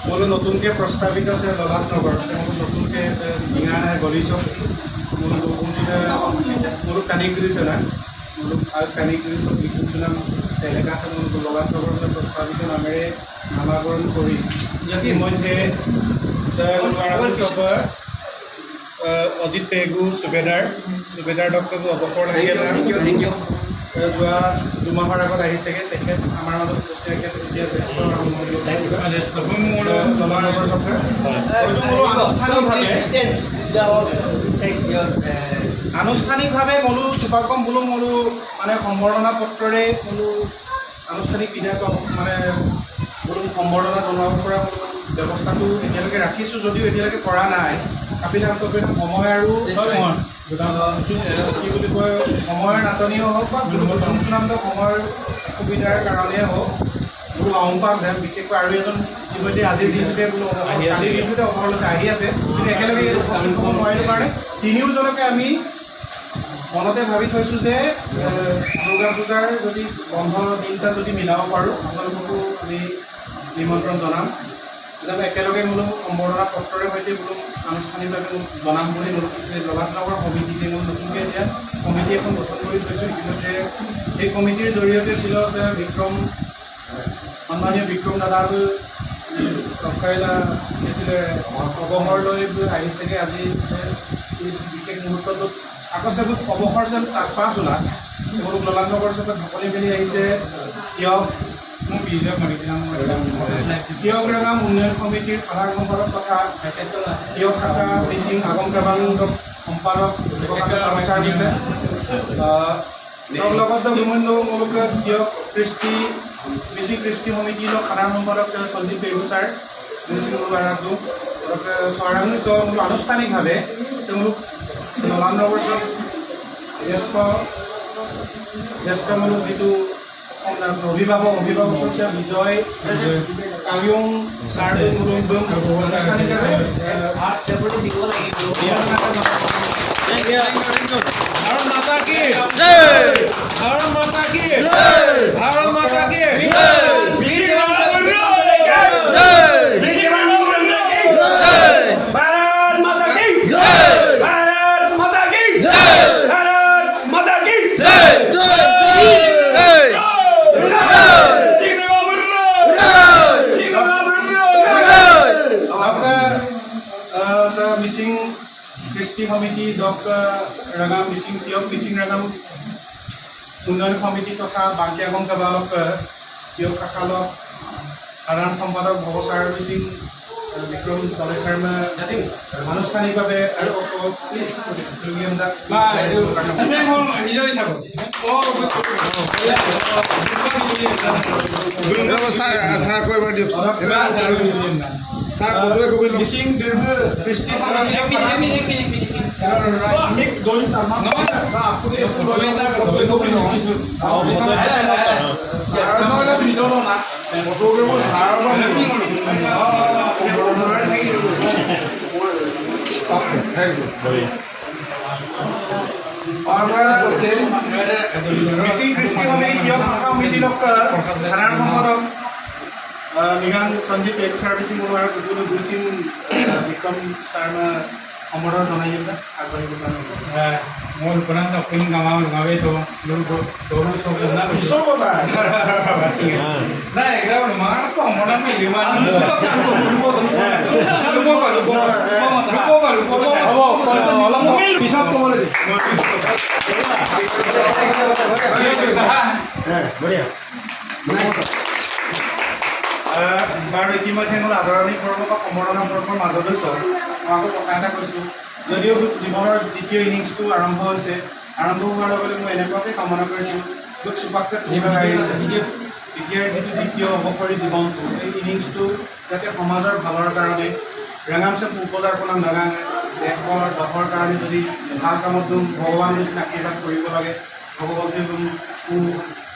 মোলো নতুনকৈ প্ৰস্তাৱিত আছে ললাট নগৰ নতুনকৈ ডিঙা গলিচক মোলো কানিগুৰি চেনা মোলো কানিগুৰি চব বিকুচনা এলেকা আছে মোলো ললাট নগৰ প্ৰস্তাৱিত নামেৰে নামাকৰণ কৰি ইতিমধ্যে চব অজিত পেগু সুবেদাৰ ডক্টৰ অৱসৰ লাগিলে যোৱা দুমাহৰ আগত আহিছেগৈ তেখেত আমাৰ মাজত উপস্থিত এতিয়া জ্যেষ্ঠ ললানগৰ চৰকাৰ আনুষ্ঠানিকভাৱে মোলো চুপাকম বোলো মোলো মানে সম্বৰ্ধনা পত্ৰৰে মোলো আনুষ্ঠানিক বিধায়ক মানে বোলো সম্বৰ্ধনা জনোৱাৰ পৰা ব্যৱস্থাটো এতিয়ালৈকে ৰাখিছোঁ যদিও এতিয়ালৈকে কৰা নাই কাপিলা সময় আৰু কি বুলি কয় সময়ৰ নাটনিও হওক বা চূড়ান্ত সময়ৰ অসুবিধাৰ কাৰণেই হওক বোলো আহোমপাক বিশেষকৈ আৰু এজন ইতিমধ্যে আজিৰ দিনটোতে বোলো আজিৰ দিনটোতে অৱসৰলৈ আহি আছে কিন্তু একেলগে উপস্থিত হ'ব নোৱাৰিলোঁ কাৰণে তিনিওজনকে আমি মনতে ভাবি থৈছোঁ যে দুৰ্গা পূজাৰ যদি বন্ধ দিনটা যদি মিলাব পাৰোঁ আপোনালোককো আমি নিমন্ত্ৰণ জনাম হিচাপে একেলগে বোলো সম্বৰ্ধনা পত্ৰৰে সৈতে বোলো আনুষ্ঠানিকভাৱে জনাম বুলি ললাট নগৰ সমিতিতে মই নতুনকৈ এতিয়া কমিটি এখন গঠন কৰি থৈছোঁ ইতিমধ্যে এই কমিটিৰ জৰিয়তে ছিল আছে সন্মানীয় বিক্ৰম দাদাবোৰ টকাইলা কি আছিলে অৱসৰ লৈ আহিছেগৈ আজি এই বিশেষ মুহূৰ্তটোত আকৌ চাব অৱসৰ যেন পাছ ওলা মোৰ ললাট নগৰ চবত ঢাপলি মেলি আহিছে তিয়ক তিয়ক ৰেগাম উন্নয়ন সমিতিৰ সাধাৰণ সম্পাদক তথা তিয়ক শাখা মিচিং আগম কেবাংগক সম্পাদক আলোচনা দিছে লগত মোলোকে তিয়ক মিচিং কৃষ্টি সমিতিৰ সাধাৰণ সম্পাদক সঞ্জীৱ পেগু ছাৰ মিচিং ৰাজু চৰাঙি আনুষ্ঠানিকভাৱে তেওঁলোক ললাট নগৰ জ্যেষ্ঠমূলক যিটো অভিভাৱক হৈছে বিজয় কালিয়ং ছাৰ আনুষ্ঠানিকভাৱে ভাৰত চেপটি দিব লাগিব ভাৰত মাতা কি ভাৰত মাতা কি ভাৰত মাতা কি মিচিং কৃষ্টি সমিতি ৰগাম মিচিং তিয়ক মিচিং ৰগাম উন্নয়ন সমিতি তথা বাংকি আগম কেবালক তিয়ক শাখালক সাধাৰণ সম্পাদক ভৱচাৰ মিচিং বিক্ৰম দলে শৰ্মা আনুষ্ঠানিকভাৱে আৰু মিচিং দীৰ্ঘ কৃষ্টি মিচিং কৃষ্টি সমিতি তিয়ক শাখা সমিতিৰ সাধাৰণ সম্পাদক নিগান সঞ্জীৱ পেগু ছাৰ মিচিং আৰু গুৰুচিং বিক্ৰম ছাৰ সম্বৰ্ধনা জনাই আগবাঢ়িব মোৰ উপনাম অপিন গাঁও গাঁৱে তো দৌৰ চব নাই মাৰ সম্বৰ্ধনা পিছত ক'বলৈ বাৰু ইতিমধ্যে মোৰ আদৰণি পৰ্ব বা সম্বৰ্ধনা পৰ্বৰ মাজলৈ চল মই আকৌ কথা এটা কৈছোঁ যদিও জীৱনৰ দ্বিতীয় ইনিংছটো আৰম্ভ হৈছে আৰম্ভ হোৱাৰ লগে লগে মই এনেকুৱাকৈ কামনা কৰিছোঁ য'ত চুপাককৈ আহিছে এতিয়াৰ যিটো দ্বিতীয় অৱসৰী জীৱনটো এই ইনিংছটো যাতে সমাজৰ ভালৰ কাৰণে ৰেঙামচে উপজাৰপনা নাগাঙে দেশৰ কাৰণে যদি ভাল কামত ভগৱান যদি আশীৰ্বাদ কৰিব লাগে ভগৱতী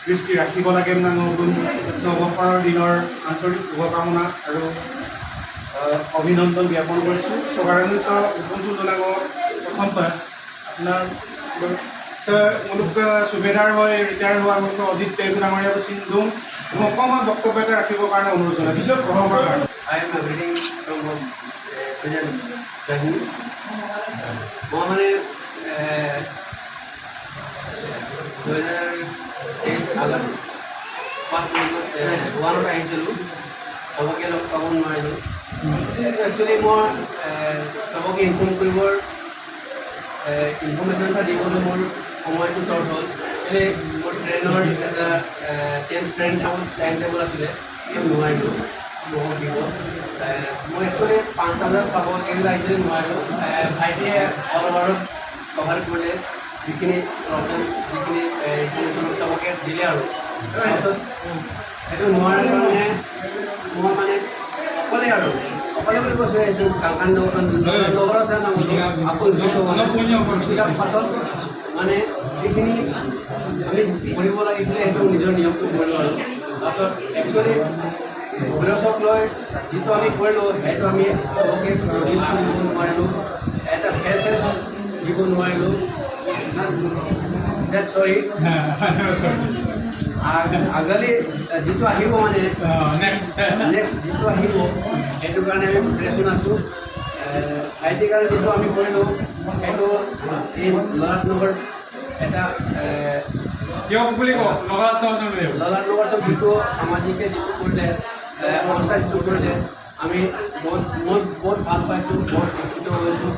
দৃষ্টি ৰাখিব লাগে অৱসৰৰ দিনৰ আন্তৰিক শুভকামনা আৰু অভিনন্দন জ্ঞাপন কৰিছোঁ চৰকাৰী উপঞ্চল জনাগৰ প্ৰথম আপোনাৰ মুলুক সুবেদাৰ হৈ ৰিটায়াৰ হোৱা মুলুক অজিত পেগু ডাঙৰীয়া চিংডুং মই অকণমান বক্তব্য এটা ৰাখিবৰ কাৰণে অনুৰোধ জনাই পিছত পঢ়াবৰ কাৰণে I am reading from President Jahin. মই মানে 2023 আগষ্ট 5 মিনিটত গুৱাহাটীত আহিছিলোঁ চবকে লগ পাব নোৱাৰিলোঁ একচুৱেলি মই চবকে ইনফৰ্ম কৰিবৰ ইনফৰ্মেশ্যন এটা দিবলৈ মোৰ সময়টো শ্বৰ্ট হ'ল এনে মোৰ ট্ৰেইনৰ এটা ট্ৰেইন টাইম টেবুল আছিলে সেইটো নোৱাৰিলোঁ বহুত দিব মই একচুৱেলি 5টা বজাত পাব এইবিলাক আহিছিলে নোৱাৰিলোঁ ভাইটিয়ে অল অভাৰত কভাৰ কৰিলে যিখিনি প্ৰব্লেম যিখিনি ইনফৰ্মেশ্যন চবকে দিলে আৰু তাৰপিছত সেইটো নোৱাৰাৰ কাৰণে মই মানে অকলে বুলি কৈছোঁ এইটো কালকান নগৰ আছে নামৰ পাছত মানে যিখিনি আমি কৰিব লাগিছিলে সেইটো নিজৰ নিয়মটো কৰিলোঁ আৰু তাৰপিছত একচুৱেলি গৃহস্থক লৈ যিটো আমি কৰিলোঁ সেইটো আমি চবকে দিব নোৱাৰিলোঁ এটা ফেচেছ দিব নোৱাৰিলোঁ ডেট চৰি আগলি যিটো আহিব মানে নেক্সট যিটো আহিব সেইটো কাৰণে আমি প্ৰিপাৰেশ্যন আছোঁ ভাইটিৰ কাৰণে যিটো আমি কৰিলোঁ সেইটো এই ললাট নগৰ এটা কিয় বুলি কওঁ ললাট নগৰটো যিটো সামাজিকে যিটো কৰিলে সংস্থা যিটো কৰিলে আমি বহুত ভাল পাইছোঁ বহুত শিক্ষিত হৈছোঁ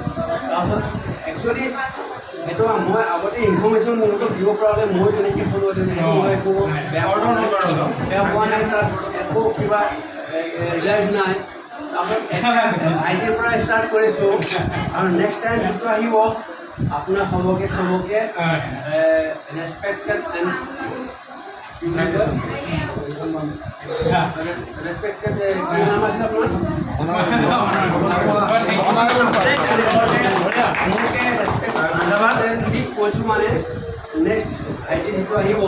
তাৰপাছত একচুৱেলি সেইটো মই আগতে ইনফৰ্মেশ্যন মোৰতো দিব পৰা হ'লে মই তেনেকৈ ক'লোঁ সেইটো মই একো বেয়া পোৱা নাই তাত একো কিবা ৰিলাইজ নাই তাৰপিছত আইটিৰ পৰা ষ্টাৰ্ট কৰিছোঁ আৰু নেক্সট টাইম যিটো আহিব আপোনাৰ চবকে ৰেচপেক্টেড এণ্ড ৰেচপেক্টেড কি নাম আছে আপোনাৰ কৈছোঁ মানে নেক্সট আইটি যিটো আহিব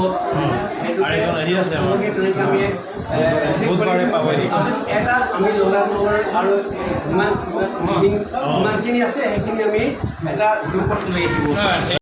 তেনেকৈ আমি এটা আমি ললাট নগৰ আৰু যিমানখিনি আছে সেইখিনি আমি এটা গ্ৰুপত লৈ আহিব